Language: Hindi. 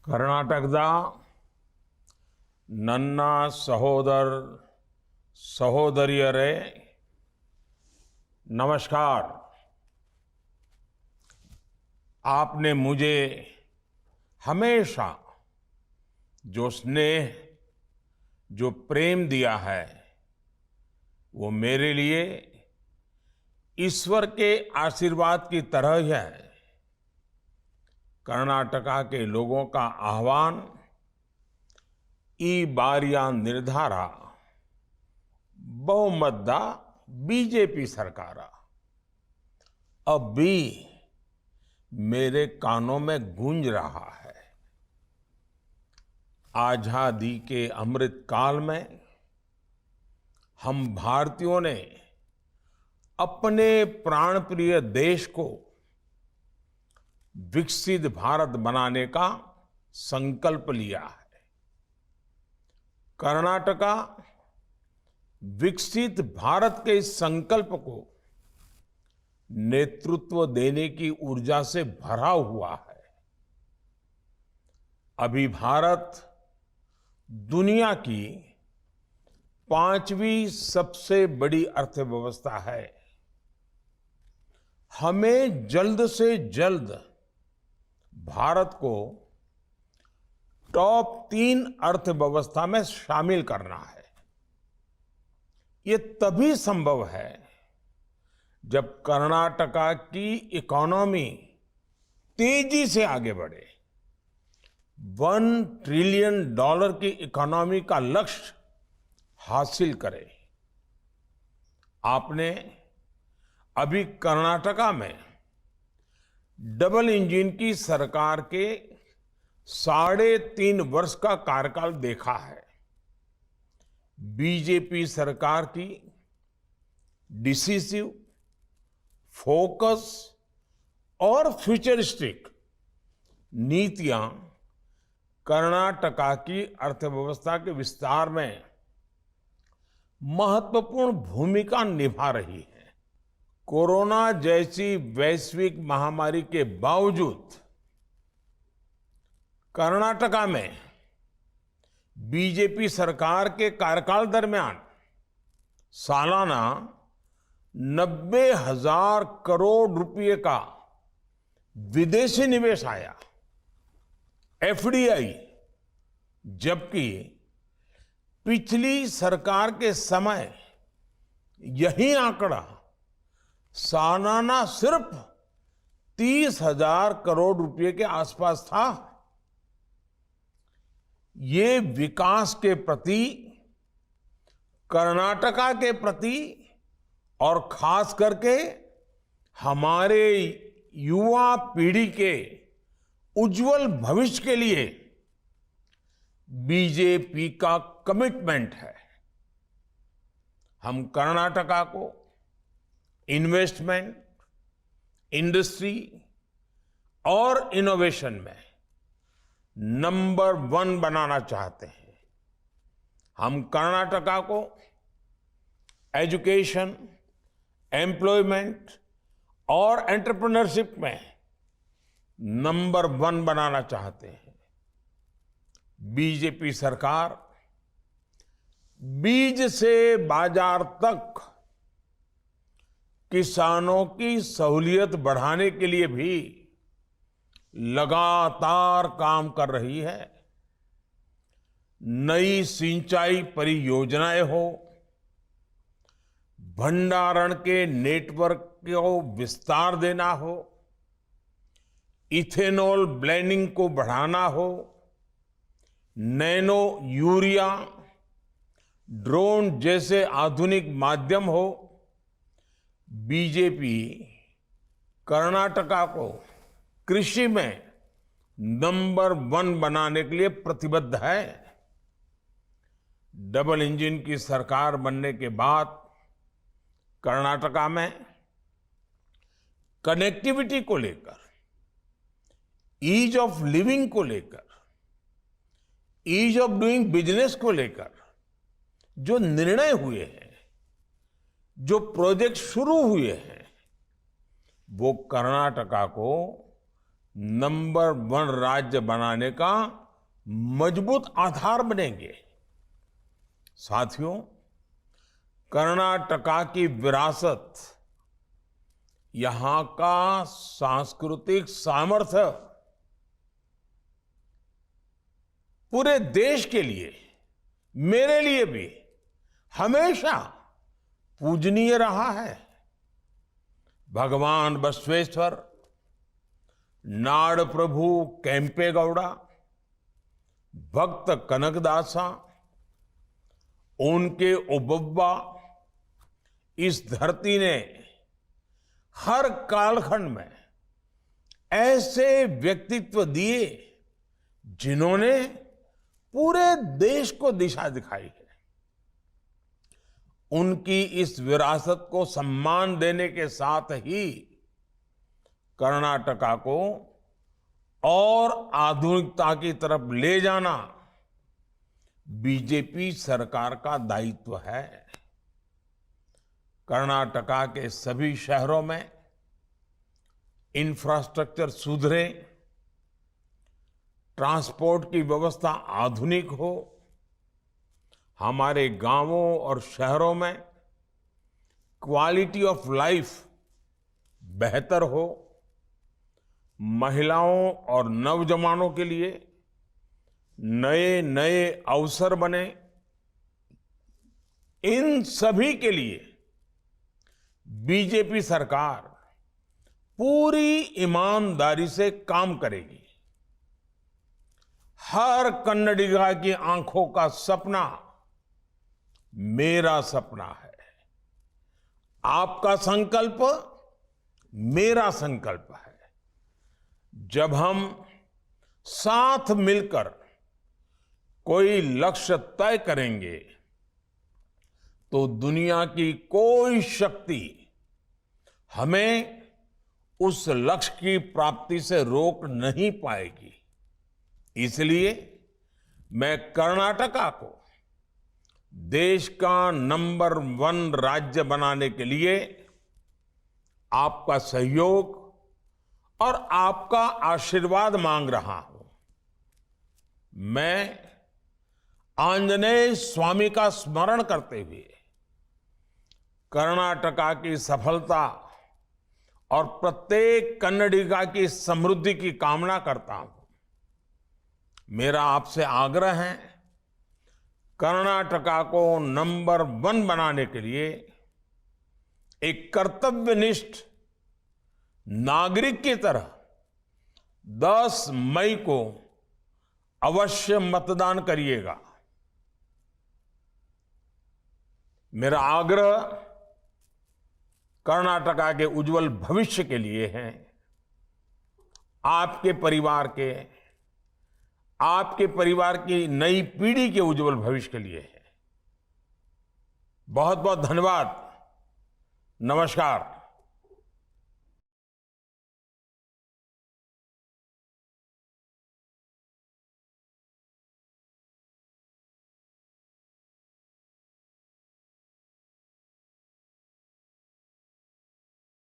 ಕರ್ನಾಟಕದ ನನ್ನ ಸಹೋದರಿಯರೇ नमस्कार। आपने मुझे हमेशा जो स्नेह, जो प्रेम दिया है, वो मेरे लिए ईश्वर के आशीर्वाद की तरह ही है। कर्नाटका के लोगों का आह्वान ಈ ಬಾರಿಯ ನಿರ್ಧಾರ ಬಹುಮತದ बीजेपी सरकार अब भी मेरे कानों में गूंज रहा है। आजादी के अमृत काल में हम भारतीयों ने अपने प्राणप्रिय देश को विकसित भारत बनाने का संकल्प लिया है। कर्नाटका विकसित भारत के इस संकल्प को नेतृत्व देने की ऊर्जा से भरा हुआ है। अभी भारत दुनिया की 5वीं सबसे बड़ी अर्थव्यवस्था है। हमें जल्द से जल्द भारत को टॉप 3 अर्थव्यवस्था में शामिल करना है। ये तभी संभव है जब कर्नाटका की इकोनॉमी तेजी से आगे बढ़े। $1 ट्रिलियन की इकोनॉमी का लक्ष्य हासिल करे। आपने अभी कर्नाटका में डबल इंजन की सरकार के 3.5 वर्ष का कार्यकाल देखा है। बीजेपी सरकार की डिसिसिव, फोकस और फ्यूचरिस्टिक नीतियां कर्नाटका की अर्थव्यवस्था के विस्तार में महत्वपूर्ण भूमिका निभा रही है। कोरोना जैसी वैश्विक महामारी के बावजूद कर्नाटका में बीजेपी सरकार के कार्यकाल दरमियान सालाना 90,000 करोड़ रुपए का विदेशी निवेश आया, एफडीआई, जबकि पिछली सरकार के समय यही आंकड़ा सालाना सिर्फ 30,000 करोड़ रुपए के आसपास था। ये विकास के प्रति, कर्नाटका के प्रति और खास करके हमारे युवा पीढ़ी के उज्जवल भविष्य के लिए बीजेपी का कमिटमेंट है। हम कर्नाटका को इन्वेस्टमेंट, इंडस्ट्री और इनोवेशन में नंबर 1 बनाना चाहते हैं। हम कर्नाटका को एजुकेशन, एम्प्लॉयमेंट और एंटरप्रेन्योरशिप में नंबर 1 बनाना चाहते हैं। बीजेपी सरकार बीज से बाजार तक किसानों की सहूलियत बढ़ाने के लिए भी लगातार काम कर रही है। नई सिंचाई परियोजनाएं हो, भंडारण के नेटवर्क को विस्तार देना हो, इथेनॉल ब्लेंडिंग को बढ़ाना हो, नैनो यूरिया, ड्रोन जैसे आधुनिक माध्यम हो, बीजेपी कर्नाटका को कृषि में नंबर 1 बनाने के लिए प्रतिबद्ध है। डबल इंजन की सरकार बनने के बाद कर्नाटका में कनेक्टिविटी को लेकर, ईज ऑफ लिविंग को लेकर, ईज ऑफ डूइंग बिजनेस को लेकर जो निर्णय हुए हैं, जो प्रोजेक्ट शुरू हुए हैं, वो कर्नाटका को नंबर 1 राज्य बनाने का मजबूत आधार बनेंगे। साथियों, कर्नाटका की विरासत, यहां का सांस्कृतिक सामर्थ्य पूरे देश के लिए, मेरे लिए भी हमेशा पूजनीय रहा है। भगवान बसवेश्वर, नाड़ प्रभु केम्पेगौड़ा, भक्त कनकदासा, उनके ओबव्वा, इस धरती ने हर कालखंड में ऐसे व्यक्तित्व दिए जिन्होंने पूरे देश को दिशा दिखाई है। उनकी इस विरासत को सम्मान देने के साथ ही कर्नाटका को और आधुनिकता की तरफ ले जाना बीजेपी सरकार का दायित्व है। कर्नाटका के सभी शहरों में इंफ्रास्ट्रक्चर सुधरे, ट्रांसपोर्ट की व्यवस्था आधुनिक हो, हमारे गांवों और शहरों में क्वालिटी ऑफ लाइफ बेहतर हो, महिलाओं और नौजवानों के लिए नए नए अवसर बने, इन सभी के लिए बीजेपी सरकार पूरी ईमानदारी से काम करेगी। हर कन्नडिगा की आंखों का सपना मेरा सपना है। आपका संकल्प मेरा संकल्प है। जब हम साथ मिलकर कोई लक्ष्य तय करेंगे तो दुनिया की कोई शक्ति हमें उस लक्ष्य की प्राप्ति से रोक नहीं पाएगी। इसलिए मैं कर्नाटका को देश का नंबर 1 राज्य बनाने के लिए आपका सहयोग और आपका आशीर्वाद मांग रहा हूं। मैं आंजनेय स्वामी का स्मरण करते हुए कर्नाटका की सफलता और प्रत्येक कन्नडिगा की समृद्धि की कामना करता हूं। मेरा आपसे आग्रह है, कर्नाटका को नंबर 1 बनाने के लिए एक कर्तव्यनिष्ठ नागरिक की तरह 10 मई को अवश्य मतदान करिएगा। मेरा आग्रह कर्नाटका के उज्जवल भविष्य के लिए है, आपके परिवार की नई पीढ़ी के उज्जवल भविष्य के लिए है। बहुत बहुत धन्यवाद। नमस्कार।